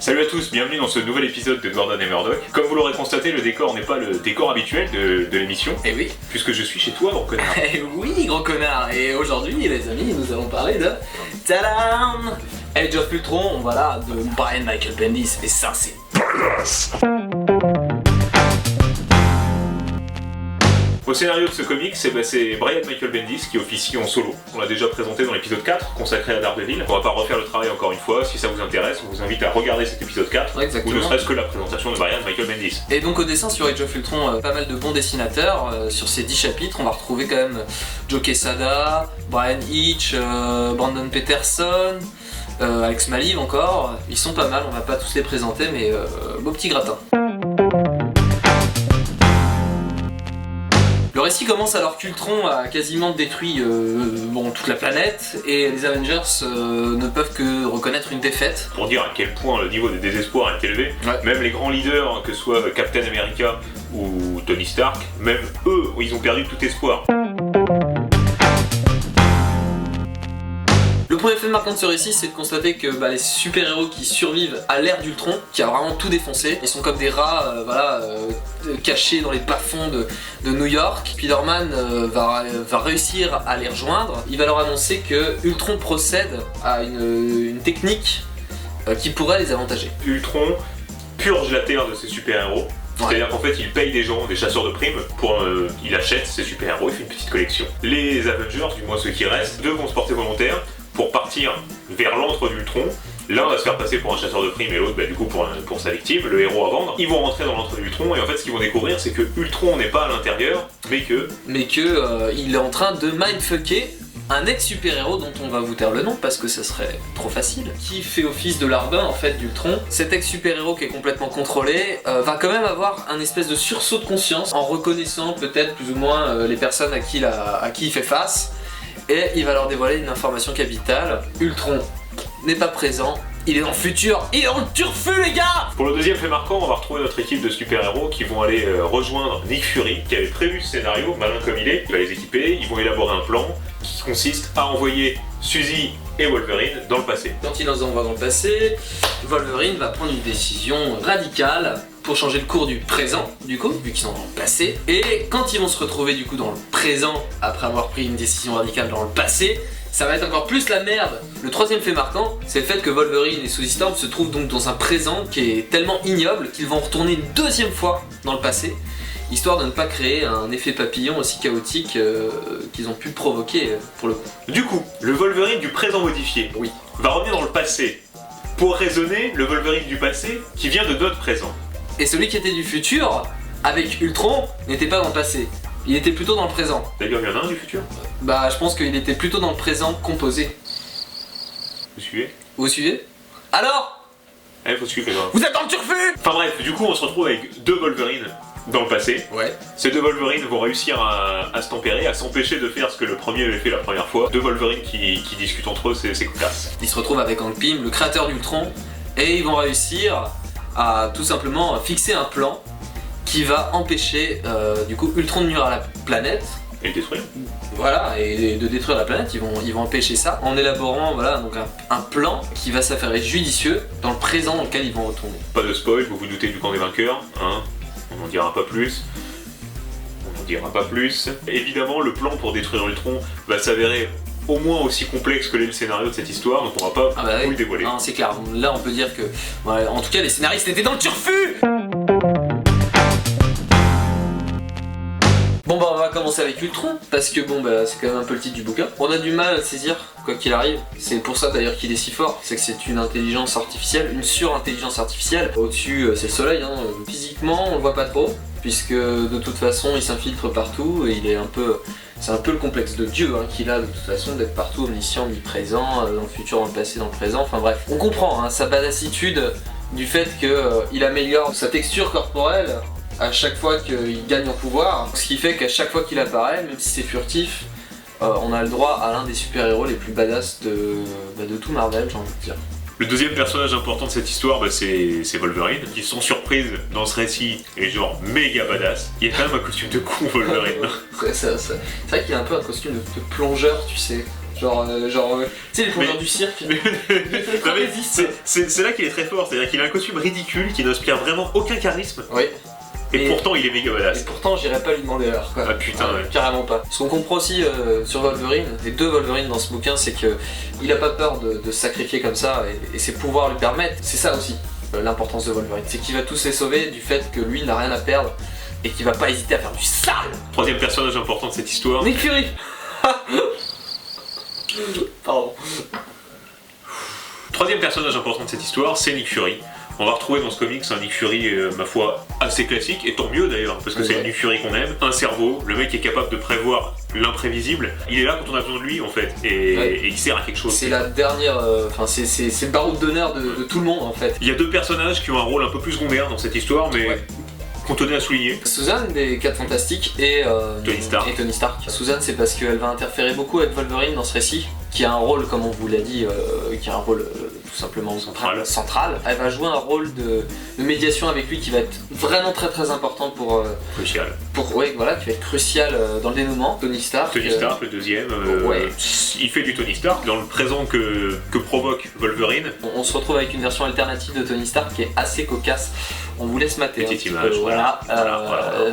Salut à tous, bienvenue dans ce nouvel épisode de Gordon et Murdoch. Comme vous l'aurez constaté, le décor n'est pas le décor habituel de l'émission. Eh oui. Puisque je suis chez toi, gros connard. Eh oui, gros connard. Et aujourd'hui, les amis, nous allons parler de... Tadam! Age of Ultron, voilà, de Brian Michael Bendis. Et ça, c'est... Au scénario de ce comics, c'est Brian Michael Bendis qui officie en solo. On l'a déjà présenté dans l'épisode 4, consacré à Daredevil. On va pas refaire le travail encore une fois, si ça vous intéresse, on vous invite à regarder cet épisode 4, exactement. ou ne serait-ce que la présentation de Brian Michael Bendis. Et donc au dessin sur Age of Ultron, pas mal de bons dessinateurs. Sur ces 10 chapitres, on va retrouver quand même Joe Quesada, Brian Hitch, Brandon Peterson, Alex Maliv encore. Ils sont pas mal, on va pas tous les présenter, mais beau petit gratin. Le récit commence alors qu'Ultron a quasiment détruit toute la planète et les Avengers ne peuvent que reconnaître une défaite. Pour dire à quel point le niveau de désespoir est élevé, ouais. Même les grands leaders, que ce soit Captain America ou Tony Stark, même eux, ils ont perdu tout espoir. Le premier fait marquant de ce récit, c'est de constater que les super-héros qui survivent à l'ère d'Ultron, qui a vraiment tout défoncé, ils sont comme des rats cachés dans les bas-fonds de New York. Spider-Man va réussir à les rejoindre. Il va leur annoncer que Ultron procède à une technique qui pourrait les avantager. Ultron purge la Terre de ses super-héros. C'est-à-dire qu'en fait, il paye des gens, des chasseurs de primes, il achète ses super-héros, il fait une petite collection. Les Avengers, du moins ceux qui restent, vont se porter volontaires pour partir vers l'antre d'Ultron. L'un va se faire passer pour un chasseur de primes et l'autre du coup pour sa victime, le héros à vendre. Ils vont rentrer dans l'antre d'Ultron et en fait ce qu'ils vont découvrir c'est que Ultron n'est pas à l'intérieur, mais que il est en train de mindfucker un ex-super-héros dont on va vous taire le nom parce que ça serait trop facile, qui fait office de larbin en fait d'Ultron. Cet ex-super-héros qui est complètement contrôlé va quand même avoir un espèce de sursaut de conscience en reconnaissant peut-être plus ou moins les personnes à qui il fait face. Et il va leur dévoiler une information capitale. Ultron n'est pas présent, il est dans le futur, il est dans le turfu les gars! Pour le deuxième fait marquant, on va retrouver notre équipe de super-héros qui vont aller rejoindre Nick Fury, qui avait prévu ce scénario, malin comme il va les équiper, ils vont élaborer un plan qui consiste à envoyer Suzy et Wolverine dans le passé. Quand il les envoie dans le passé, Wolverine va prendre une décision radicale pour changer le cours du présent, du coup, vu qu'ils sont dans le passé. Et quand ils vont se retrouver du coup dans le présent, après avoir pris une décision radicale dans le passé, ça va être encore plus la merde. Le troisième fait marquant, c'est le fait que Wolverine et Suzy Storm se trouvent donc dans un présent qui est tellement ignoble qu'ils vont retourner une deuxième fois dans le passé, histoire de ne pas créer un effet papillon aussi chaotique qu'ils ont pu provoquer pour le coup. Du coup, le Wolverine du présent modifié va revenir dans le passé pour raisonner le Wolverine du passé qui vient de notre présent. Et celui qui était du futur, avec Ultron, n'était pas dans le passé. Il était plutôt dans le présent. D'ailleurs, il y en a un du futur ? Je pense qu'il était plutôt dans le présent composé. Vous suivez ? Vous suivez ? Alors ? Faut suivre les gens. Vous êtes dans le turfu ! Enfin bref, du coup, on se retrouve avec deux Wolverines dans le passé. Ouais. Ces deux Wolverines vont réussir à se tempérer, à s'empêcher de faire ce que le premier avait fait la première fois. Deux Wolverines qui discutent entre eux, c'est cocasse. Ils se retrouvent avec Hank Pym, le créateur d'Ultron, et ils vont réussir à tout simplement fixer un plan qui va empêcher du coup Ultron de nuire à la planète. Et le détruire. Voilà, et de détruire la planète, ils vont empêcher ça en élaborant donc un plan qui va s'avérer judicieux dans le présent dans lequel ils vont retourner. Pas de spoil, vous vous doutez du camp des vainqueurs, hein. On n'en dira pas plus. Évidemment, le plan pour détruire Ultron va s'avérer au moins aussi complexe que l'est le scénario de cette histoire, donc on va pas vous le dévoiler. Non, c'est clair, là on peut dire que, en tout cas les scénaristes étaient dans le turfu. Bon on va commencer avec Ultron, parce que c'est quand même un peu le titre du bouquin. On a du mal à le saisir, quoi qu'il arrive. C'est pour ça d'ailleurs qu'il est si fort, c'est que c'est une intelligence artificielle, une surintelligence artificielle. Au-dessus c'est le soleil, physiquement on le voit pas trop, puisque de toute façon il s'infiltre partout et c'est un peu le complexe de Dieu qu'il a de toute façon d'être partout, omniscient, omniprésent, dans le futur, dans le passé, dans le présent, enfin bref. On comprend sa badassitude du fait qu'il améliore sa texture corporelle à chaque fois qu'il gagne en pouvoir, ce qui fait qu'à chaque fois qu'il apparaît, même si c'est furtif, on a le droit à l'un des super-héros les plus badass de tout Marvel, j'ai envie de dire. Le deuxième personnage important de cette histoire, c'est Wolverine, qui sans surprise dans ce récit est genre méga badass. Il y a quand même un costume de con Wolverine. C'est vrai qu'il a un peu un costume de plongeur, tu sais. Genre, tu sais, les plongeurs Mais- du cirque. Non, mais c'est là qu'il est très fort, c'est-à-dire qu'il a un costume ridicule qui n'inspire vraiment aucun charisme, Oui. et Et- pourtant il est méga Et badass. pourtant, j'irais pas lui demander l'heure, quoi. Ah putain, ouais. Carrément pas. Ce qu'on comprend aussi sur Wolverine, les deux Wolverine dans ce bouquin, c'est que il a pas peur de se sacrifier comme ça, et ses pouvoirs lui permettent. C'est ça aussi, l'importance de Wolverine. C'est qu'il va tous les sauver du fait que lui n'a rien à perdre, et qu'il va pas hésiter à faire du sale. Troisième personnage important de cette histoire, Nick Fury. Pardon. Troisième personnage important de cette histoire, c'est Nick Fury. On va retrouver dans ce comics un Nick Fury, ma foi, assez classique, et tant mieux d'ailleurs, parce que c'est le Nick Fury qu'on aime. Un cerveau, le mec est capable de prévoir l'imprévisible. Il est là quand on a besoin de lui en fait, et il sert à quelque chose. C'est la dernière, enfin c'est le baroud d'honneur de tout le monde en fait. Il y a deux personnages qui ont un rôle un peu plus secondaire dans cette histoire, mais Ouais. qu'on tenait à souligner. Susan des 4 Fantastiques et Tony Stark. Susan, c'est parce qu'elle va interférer beaucoup avec Wolverine dans ce récit, qui a un rôle, comme on vous l'a dit, qui a un rôle tout simplement central. Elle va jouer un rôle de médiation avec lui qui va être vraiment très très important Crucial. ouais, voilà, qui va être crucial dans le dénouement. Tony Stark, Le deuxième, ouais. il fait du Tony Stark dans le présent que provoque Wolverine. on se retrouve avec une version alternative de Tony Stark qui est assez cocasse. On vous laisse mater. Petite un petit image, peu, voilà.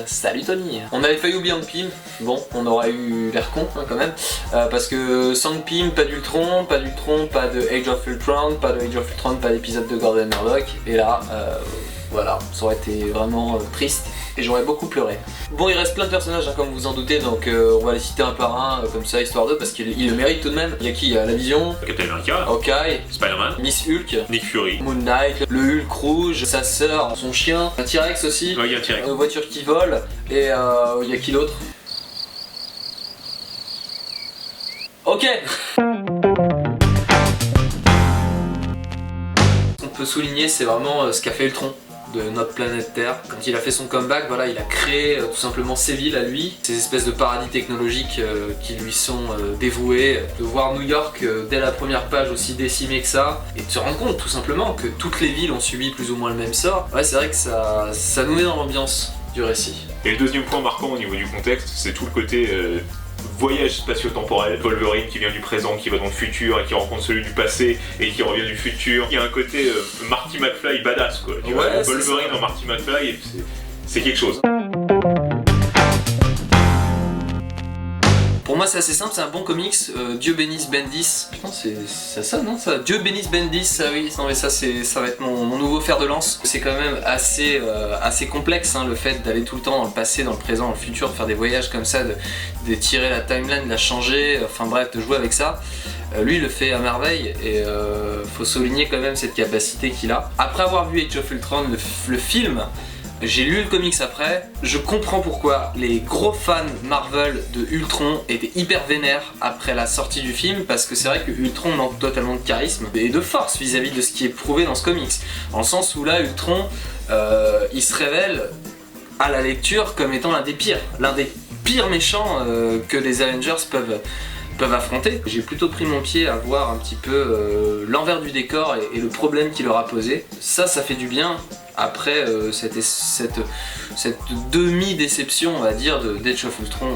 Salut Tony. On avait failli oublier Hank Pym. Bon, on aurait eu l'air con hein, quand même. Parce que sans Hank Pym, pas d'Ultron, pas de Age of Ultron, pas d'épisode de Gordon Murdoch. Et là, voilà, ça aurait été vraiment triste. Et j'aurais beaucoup pleuré. Bon, il reste plein de personnages, hein, comme vous en doutez, donc on va les citer un par un, comme ça, histoire d'eux, parce qu'il le mérite tout de même. Il y a qui? Il y a la Vision, Captain America, Hawkeye, Spider-Man, Miss Hulk, Nick Fury. Moon Knight, le Hulk rouge, sa sœur, son chien, un T-Rex aussi, Ouais, il y a un T-Rex. une voiture qui vole, et il y a qui d'autre? Ok. Ce qu'on peut souligner, c'est vraiment ce qu'a fait Ultron de notre planète Terre. Quand il a fait son comeback, voilà, il a créé tout simplement ses villes à lui, ces espèces de paradis technologiques qui lui sont dévoués. De voir New York dès la première page aussi décimé que ça, et de se rendre compte tout simplement que toutes les villes ont subi plus ou moins le même sort. Ouais, c'est vrai que ça nous met dans l'ambiance du récit. Et le deuxième point marquant au niveau du contexte, c'est tout le côté voyage spatio-temporel. Wolverine qui vient du présent, qui va dans le futur et qui rencontre celui du passé et qui revient du futur. Il y a un côté Marty McFly badass quoi. Tu vois, Ouais, Wolverine en Marty McFly, et c'est quelque chose. Pour moi c'est assez simple, c'est un bon comics, Dieu bénisse Bendis. Putain c'est ça non ça Dieu bénisse Bendis, ça oui, non mais ça va être mon nouveau fer de lance. C'est quand même assez complexe hein, le fait d'aller tout le temps dans le passé, dans le présent, dans le futur, de faire des voyages comme ça, de tirer la timeline, de la changer, enfin bref, de jouer avec ça. Lui il le fait à merveille et faut souligner quand même cette capacité qu'il a. Après avoir vu Age of Ultron, le film, j'ai lu le comics après, je comprends pourquoi les gros fans Marvel de Ultron étaient hyper vénères après la sortie du film, parce que c'est vrai que Ultron manque totalement de charisme et de force vis-à-vis de ce qui est prouvé dans ce comics. Dans le sens où là, Ultron, il se révèle à la lecture comme étant l'un des pires méchants que les Avengers peuvent affronter. J'ai plutôt pris mon pied à voir un petit peu l'envers du décor et le problème qu'il leur a posé. Ça fait du bien. Après cette demi-déception, on va dire, d'Age of Ultron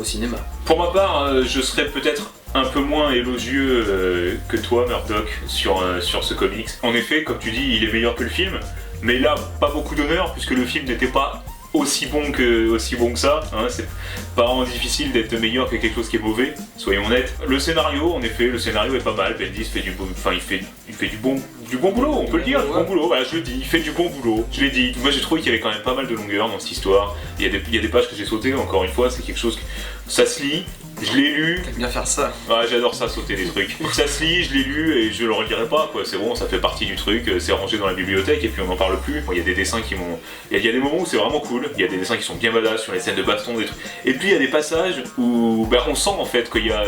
au cinéma. Pour ma part, je serais peut-être un peu moins élogieux que toi, Murdoch, sur ce comics. En effet, comme tu dis, il est meilleur que le film, mais là, pas beaucoup d'honneur, puisque le film n'était pas aussi bon que ça. Hein, c'est pas vraiment difficile d'être meilleur que quelque chose qui est mauvais, soyons honnêtes. Le scénario, en effet, est pas mal. Bendis fait du bon, il fait du bon boulot, on peut le dire, du bon boulot. Voilà, je le dis, il fait du bon boulot. Je l'ai dit. Moi, j'ai trouvé qu'il y avait quand même pas mal de longueur dans cette histoire. Il y a des pages que j'ai sautées. Encore une fois, c'est quelque chose que ça se lit. Je l'ai lu. T'aimes bien faire ça. Ouais, j'adore ça, sauter des trucs. Ça se lit, je l'ai lu et je le relirai pas, quoi. C'est bon, ça fait partie du truc, c'est rangé dans la bibliothèque et puis on n'en parle plus. Il y a des dessins qui m'ont. Il y a des moments où c'est vraiment cool, il y a des dessins qui sont bien badass sur les scènes de baston, des trucs. Et puis il y a des passages où on sent en fait qu'il y a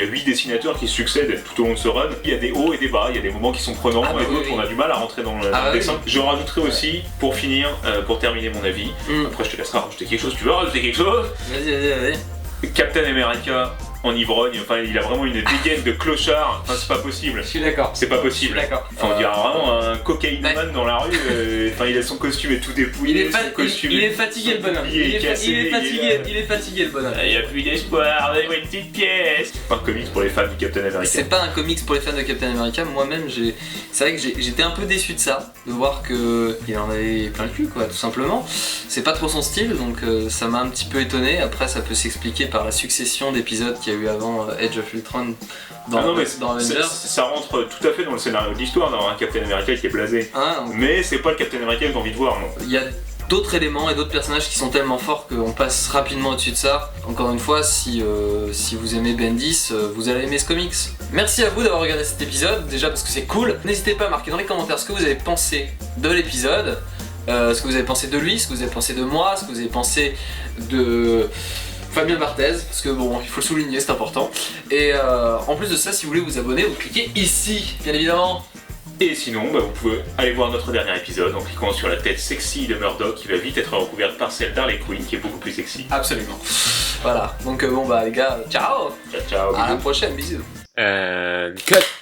8 dessinateurs qui succèdent tout au long de ce run. Il y a des hauts et des bas, il y a des moments qui sont prenants et d'autres on a du mal à rentrer dans le dessin. Je rajouterai aussi, pour finir, pour terminer mon avis, après je te laisserai rajouter quelque chose. Tu veux rajouter quelque chose? Vas-y. Captain America en ivrogne, enfin il a vraiment une dégaine de clochard, enfin c'est pas possible. Je suis d'accord. C'est pas possible. D'accord. Enfin on dirait vraiment un cocaïnomane dans la rue, enfin il a son costume et tout dépouillé, son costume il est fatigué le bonhomme. Il est fatigué le bonhomme. Il y a plus d'espoir, donnez-moi une petite pièce. Pas un comics pour les fans du Captain America. C'est pas un comics pour les fans de Captain America, moi-même c'est vrai que j'étais un peu déçu de ça, de voir qu'il en avait plein le cul quoi, tout simplement. C'est pas trop son style, donc ça m'a un petit peu étonné. Après ça peut s'expliquer par la succession d'épisodes qu'il y a eu avant Age of Ultron dans Avengers. Ça rentre tout à fait dans le scénario de l'histoire, d'avoir un Captain America qui est blasé. Mais c'est pas le Captain America que j'ai envie de voir. Il y a d'autres éléments et d'autres personnages qui sont tellement forts qu'on passe rapidement au-dessus de ça. Encore une fois, si vous aimez Bendis, vous allez aimer ce comics. Merci à vous d'avoir regardé cet épisode, déjà parce que c'est cool. N'hésitez pas à marquer dans les commentaires ce que vous avez pensé de l'épisode, ce que vous avez pensé de lui, ce que vous avez pensé de moi, ce que vous avez pensé de Fabien Barthez, parce que bon, il faut le souligner, c'est important. Et en plus de ça, si vous voulez vous abonner, vous cliquez ici, bien évidemment. Et sinon, vous pouvez aller voir notre dernier épisode en cliquant sur la tête sexy de Murdoch qui va vite être recouverte par celle d'Harley Quinn qui est beaucoup plus sexy. Absolument. Voilà, donc bon les gars, ciao. Ciao. À la prochaine, bisous. Cut.